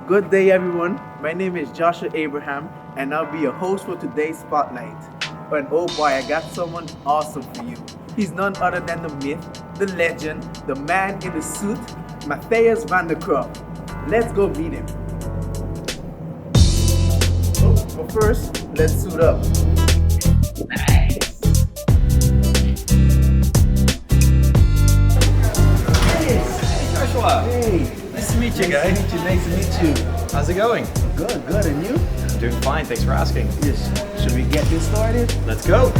Good day, everyone. My name is Joshua Abraham, and I'll be your host for today's Spotlight. And oh boy, I got someone awesome for you. He's none other than the myth, the legend, the man in the suit, Mathijs van der Krop. Let's go meet him. But first, let's suit up. Joshua. Hey, Nice to meet you, guys. Nice to meet you. How's it going? Good, and you? I'm doing fine, thanks for asking. Yes. Should we get this started? Let's go.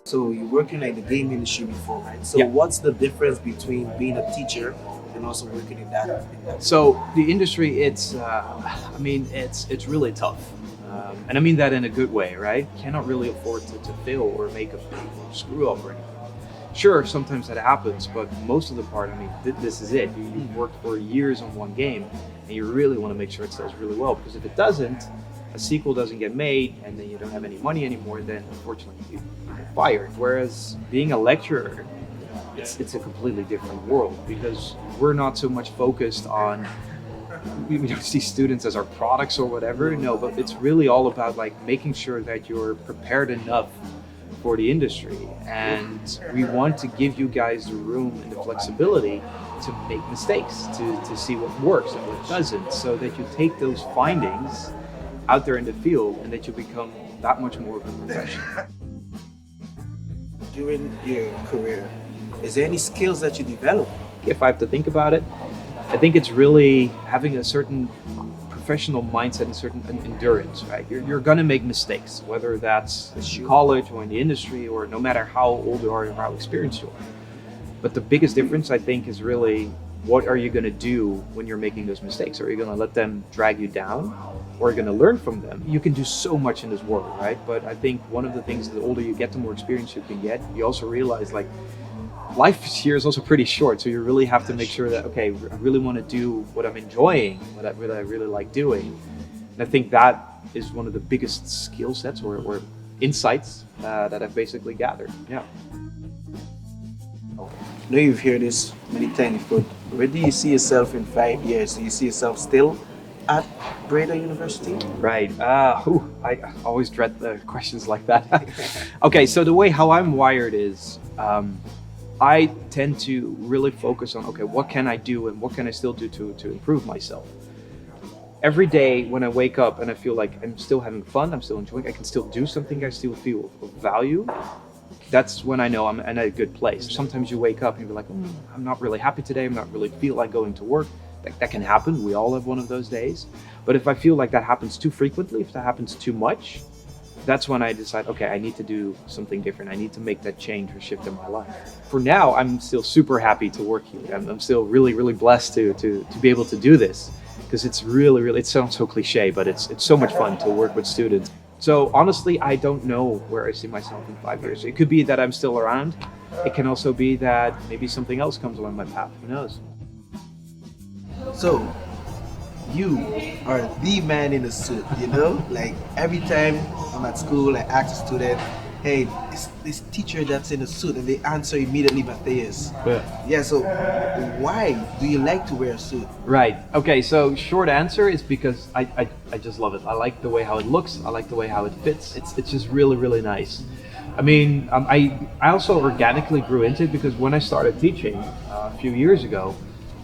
So you work in like the game industry before, right? So Yeah. what's the difference between being a teacher and also working in that? So the industry, it's really tough. And I mean that in a good way, right? Cannot really afford to fail or make a screw up or anything. Sure, sometimes that happens, but most of the part, this is it. You've worked for years on one game, and you really want to make sure it sells really well, because if it doesn't, a sequel doesn't get made, and then you don't have any money anymore, then unfortunately you get fired. Whereas being a lecturer, it's a completely different world, because we're not so much focused on, we don't see students as our products or whatever, no, but it's really all about like making sure that you're prepared enough for the industry, and we want to give you guys the room and the flexibility to make mistakes, to see what works and what doesn't, so that you take those findings out there in the field and that you become that much more of a professional. During your career, is there any skills that you develop? If I have to think about it, I think it's really having a certain professional mindset and certain endurance, right? You're gonna make mistakes, whether that's in college or in the industry, or no matter how old you are or how experienced you are. But the biggest difference, I think, is really what are you gonna do when you're making those mistakes? Are you gonna let them drag you down, or are you gonna learn from them? You can do so much in this world, right? But I think one of the things, the older you get, the more experience you can get. You also realize like life here is also pretty short, so you really have to make sure that, okay, I really want to do what I'm enjoying, what I really like doing. And I think that is one of the biggest skill sets or insights that I've basically gathered. Yeah. I know you've heard this many times, but where do you see yourself in 5 years? Do you see yourself still at Breda University? Right. I always dread the questions like that. Okay, so the way how I'm wired is, I tend to really focus on, okay, what can I do and what can I still do to improve myself? Every day when I wake up and I feel like I'm still having fun, I'm still enjoying, I can still do something, I still feel of value, that's when I know I'm in a good place. Sometimes you wake up and you're like, I'm not really happy today, I'm not really feel like going to work. That can happen, we all have one of those days. But if I feel like that happens too frequently, if that happens too much, that's when I decide, okay, I need to do something different. I need to make that change or shift in my life. For now, I'm still super happy to work here. I'm still really, really blessed to be able to do this, because it's really, really, it sounds so cliche, but it's so much fun to work with students. So honestly, I don't know where I see myself in 5 years. It could be that I'm still around. It can also be that maybe something else comes along my path, who knows? So, you are the man in the suit, you know? Like every time I'm at school, I ask a student, hey, this teacher that's in a suit, and they answer immediately Mathijs. Yeah, so why do you like to wear a suit? Right. Okay, so short answer is because I just love it. I like the way how it looks. I like the way how it fits. It's just really, really nice. I also organically grew into it, because when I started teaching a few years ago,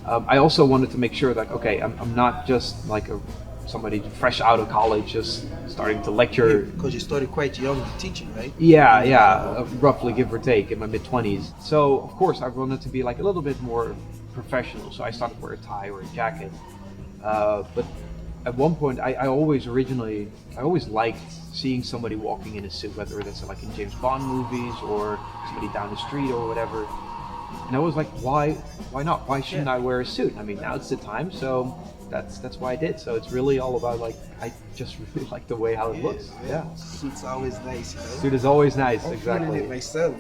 I also wanted to make sure that, okay, I'm not just like somebody fresh out of college just starting to lecture. Because you started quite young teaching, right? Yeah, roughly give or take in my mid-20s. So of course I wanted to be like a little bit more professional, so I started to wear a tie or a jacket. But at one point I always liked seeing somebody walking in a suit, whether that's like in James Bond movies or somebody down the street or whatever. And I was like, why not? Why shouldn't I wear a suit? I mean, now it's the time, so that's why I did. So it's really all about like, I just really like the way how it looks. Yeah. Suit's always nice, you know? Suit is always nice, I'm exactly. feeling it myself.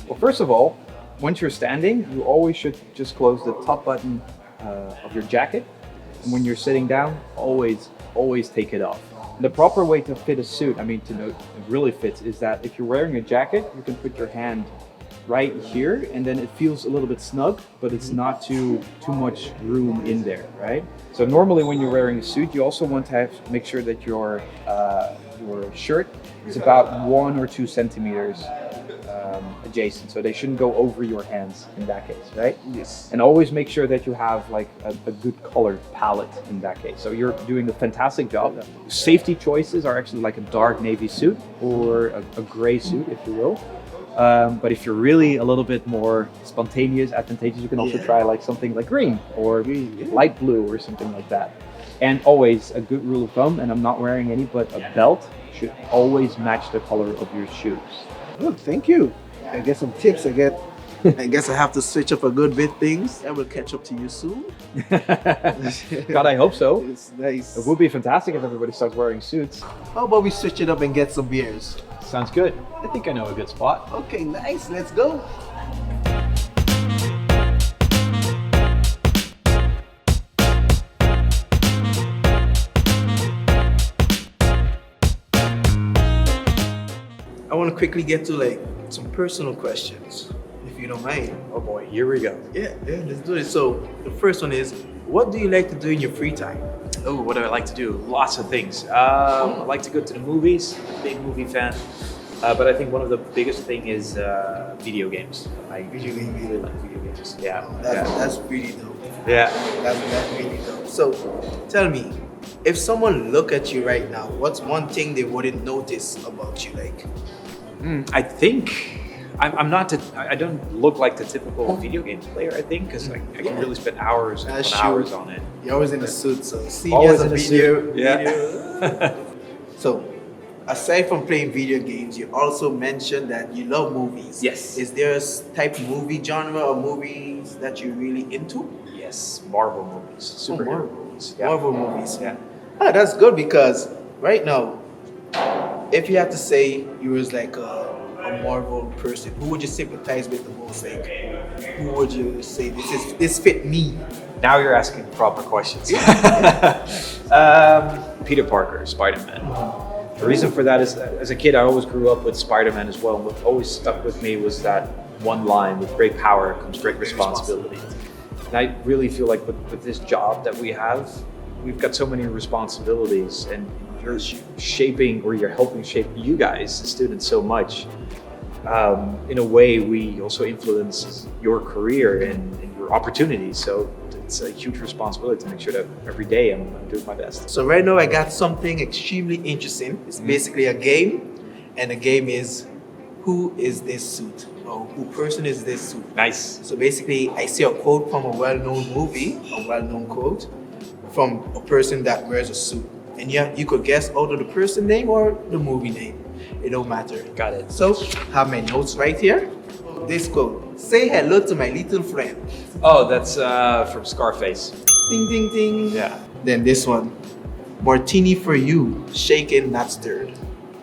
Well, first of all, once you're standing, you always should just close the top button of your jacket. And when you're sitting down, always take it off. The proper way to fit a suit, I mean, to know it really fits, is that if you're wearing a jacket, you can put your hand right here, and then it feels a little bit snug, but it's not too much room in there, right? So normally when you're wearing a suit, you also want to make sure that your shirt is about 1 or 2 centimeters adjacent, so they shouldn't go over your hands in that case, right? Yes. And always make sure that you have like a good color palette in that case. So you're doing a fantastic job. Safety choices are actually like a dark navy suit or a gray suit, if you will. But if you're really a little bit more spontaneous, advantageous, you can also try like something like green or light blue or something like that. And always a good rule of thumb, and I'm not wearing any, but a belt should always match the color of your shoes. Good, thank you. I get some tips. I guess I have to switch up a good bit things. I will catch up to you soon. God, I hope so. It's nice. It would be fantastic if everybody starts wearing suits. How about we switch it up and get some beers? Sounds good. I think I know a good spot. Okay, nice. Let's go. I want to quickly get to like some personal questions, if you don't mind. Oh boy, here we go. Yeah, let's do it. So the first one is, what do you like to do in your free time? Oh, what do I like to do? Lots of things. I like to go to the movies. I'm a big movie fan. But I think one of the biggest thing is video games. I really like video games. Yeah. That's pretty dope. Yeah. That's really dope. So tell me, if someone look at you right now, what's one thing they wouldn't notice about you? Like, I think I'm not. I don't look like the typical video games player. I think because I can really spend hours and hours on it. You're always in a suit, so see me Always as a in a video. suit. Yeah. Video. So, aside from playing video games, you also mentioned that you love movies. Yes. Is there a type of movie genre or movies that you're really into? Yes, Marvel movies, superhero movies. Yeah. Marvel movies. Yeah. Ah, that's good because right now, if you had to say you was like a Marvel person, who would you sympathize with the most? Like, who would you say this fit me? Now you're asking proper questions. Peter Parker, Spider-Man. The reason for that is that as a kid, I always grew up with Spider-Man as well. And what always stuck with me was that one line: with great power comes great responsibility. And I really feel like with this job that we have, we've got so many responsibilities, and you're shaping, or you're helping shape you guys, the students, so much. In a way, we also influence your career and your opportunities. So it's a huge responsibility to make sure that every day I'm doing my best. So right now I got something extremely interesting. It's basically a game, and the game is, who is this suit? Or who person is this suit? Nice. So basically I see a quote from a well-known movie, a well-known quote from a person that wears a suit. And you could guess out of the person name or the movie name. It don't matter. Got it. So have my notes right here. This quote: say hello to my little friend. Oh, that's from Scarface. Ding, ding, ding. Yeah. Then this one: martini for you, shaken, not stirred.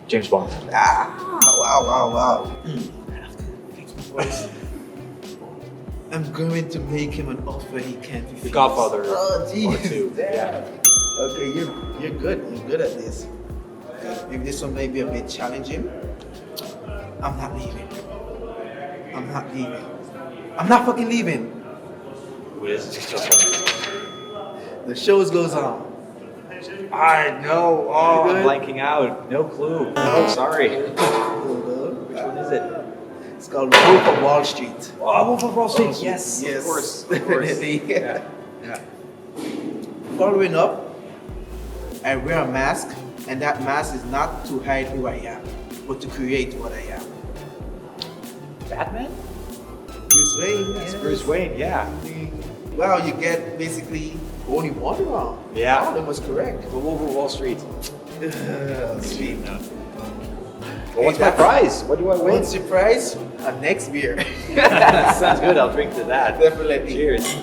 James Bond. Ah, wow. I'm going to make him an offer he can't refuse. The Godfather. Oh, geez. Or two. Yeah. Okay, you're good. You're good at this. Okay, maybe this one may be a bit challenging. I'm not leaving. I'm not fucking leaving. Who is this? The show goes on. I know. Oh, You I'm good? blanking out. No clue. No, sorry. Which one is it? It's called Wolf of Wall Street. Oh, Wolf of Wall Street. Yes. Yes, Of course. definitely. Yeah. Following up, I wear a mask, and that mask is not to hide who I am, but to create what I am. Batman? Bruce Wayne. That's yes. Bruce Wayne. Yeah. Well, you get basically only one wrong. Yeah. All of them was correct. The Wolf of Wall Street. Sweet. Well, what's my prize? What do I win? What's your prize? A next beer. Sounds good. I'll drink to that. Definitely. Cheers.